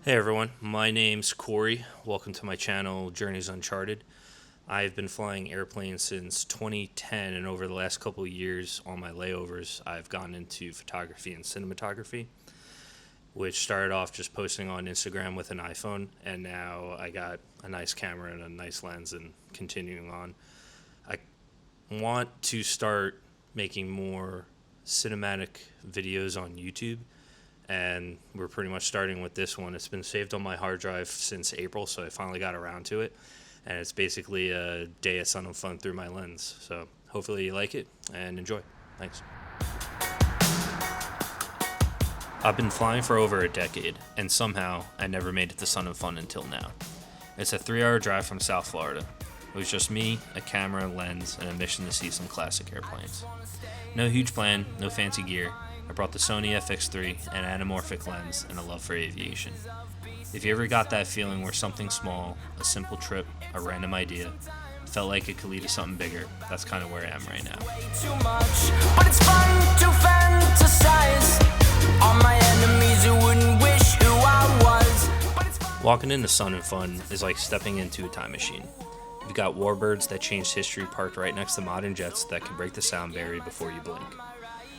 Hey everyone, my name's Corey. Welcome to my channel, Journeys Uncharted. I've been flying airplanes since 2010, and over the last couple of years on my layovers, I've gone into photography and cinematography, which started off just posting on Instagram with an iPhone, and now I got a nice camera and a nice lens and continuing on. I want to start making more cinematic videos on YouTube, and we're pretty much starting with this one. It's been saved on my hard drive since April, so I finally got around to it, and it's basically a day of sun and fun through my lens. So hopefully you like it and enjoy. Thanks. I've been flying for over a decade, and somehow I never made it to sun and fun until now. It's a 3-hour drive from South Florida. It was just me, a camera, lens, and a mission to see some classic airplanes. No huge plan, no fancy gear. I brought the Sony FX3, an anamorphic lens, and a love for aviation. If you ever got that feeling where something small, a simple trip, a random idea, felt like it could lead to something bigger, that's kind of where I am right now. But it's fun to fantasize. All my enemies who wouldn't wish who I was. Walking into sun and fun is like stepping into a time machine. You've got warbirds that changed history parked right next to modern jets that can break the sound barrier before you blink.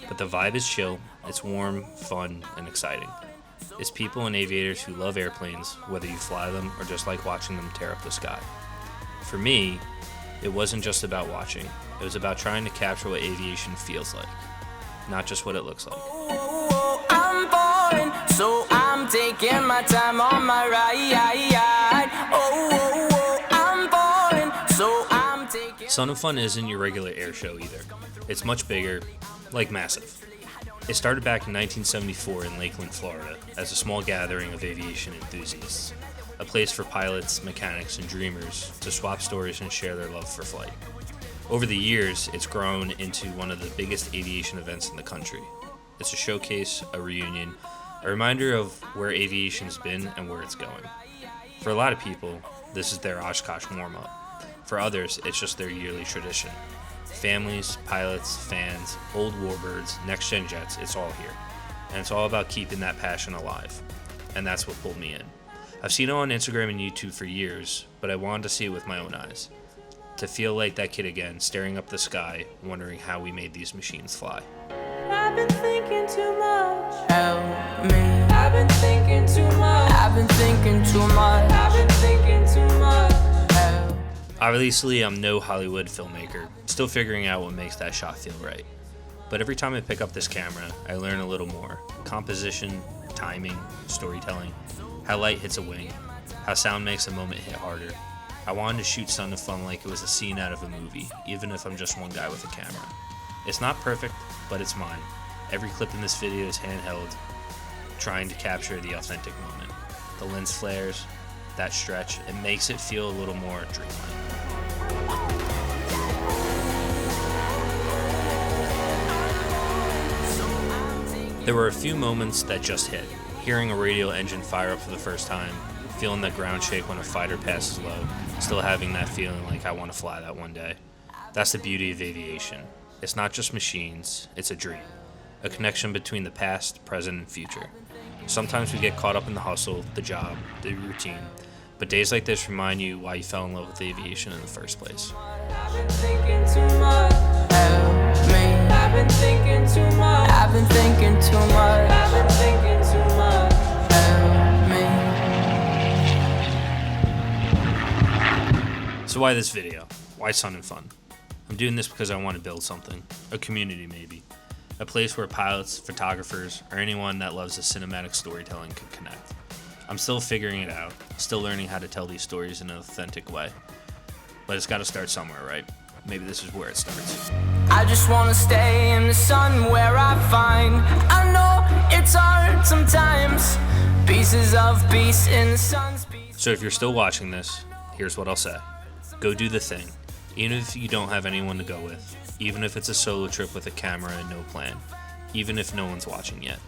But the vibe is chill, it's warm, fun, and exciting. It's people and aviators who love airplanes, whether you fly them or just like watching them tear up the sky. For me, it wasn't just about watching, it was about trying to capture what aviation feels like, not just what it looks like. I'm falling, so I'm taking my time on my ride. I'm falling, so I'm taking... Sun and Fun isn't your regular air show either. It's much bigger, like massive. It started back in 1974 in Lakeland, Florida, as a small gathering of aviation enthusiasts, a place for pilots, mechanics, and dreamers to swap stories and share their love for flight. Over the years, it's grown into one of the biggest aviation events in the country. It's a showcase, a reunion, a reminder of where aviation's been and where it's going. For a lot of people, this is their Oshkosh warm-up. For others, it's just their yearly tradition. Families, pilots, fans, old warbirds, next-gen jets, it's all here. And it's all about keeping that passion alive. And that's what pulled me in. I've seen it on Instagram and YouTube for years, but I wanted to see it with my own eyes. To feel like that kid again, staring up the sky, wondering how we made these machines fly. I've been thinking too much. Help me. I've been thinking too much. I've been thinking too much. I've been thinking too much. Obviously, I'm no Hollywood filmmaker, still figuring out what makes that shot feel right. But every time I pick up this camera, I learn a little more. Composition, timing, storytelling, how light hits a wing, how sound makes a moment hit harder. I wanted to shoot Sun and Fun like it was a scene out of a movie, even if I'm just one guy with a camera. It's not perfect, but it's mine. Every clip in this video is handheld, trying to capture the authentic moment. The lens flares, that stretch, it makes it feel a little more dreamlike. There were a few moments that just hit. Hearing a radial engine fire up for the first time, feeling that ground shake when a fighter passes low, still having that feeling like I want to fly that one day. That's the beauty of aviation. It's not just machines, it's a dream. A connection between the past, present, and future. Sometimes we get caught up in the hustle, the job, the routine, but days like this remind you why you fell in love with aviation in the first place. I've been thinking too much. Help me. I've been thinking too much. I've been thinking too much. I've been thinking too much. Help me. So why this video? Why Sun and Fun? I'm doing this because I want to build something. A community maybe. A place where pilots, photographers, or anyone that loves the cinematic storytelling could connect. I'm still figuring it out, still learning how to tell these stories in an authentic way. But it's got to start somewhere, right? Maybe this is where it starts. I just want to stay in the sun where I find. I know it's hard sometimes. Pieces of peace in the sun's peace. So if you're still watching this, here's what I'll say. Go do the thing. Even if you don't have anyone to go with. Even if it's a solo trip with a camera and no plan. Even if no one's watching yet.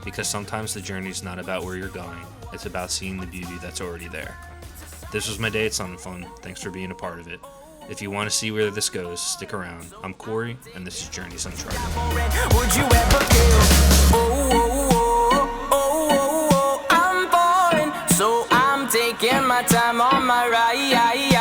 Because sometimes the journey's not about where you're going. It's about seeing the beauty that's already there. This was my day at Sun and Fun. Thanks for being a part of it. If you want to see where this goes, stick around. I'm Corey, and this is Journeys Uncharted. Would you ever feel? I'm falling. taking my time on my ride.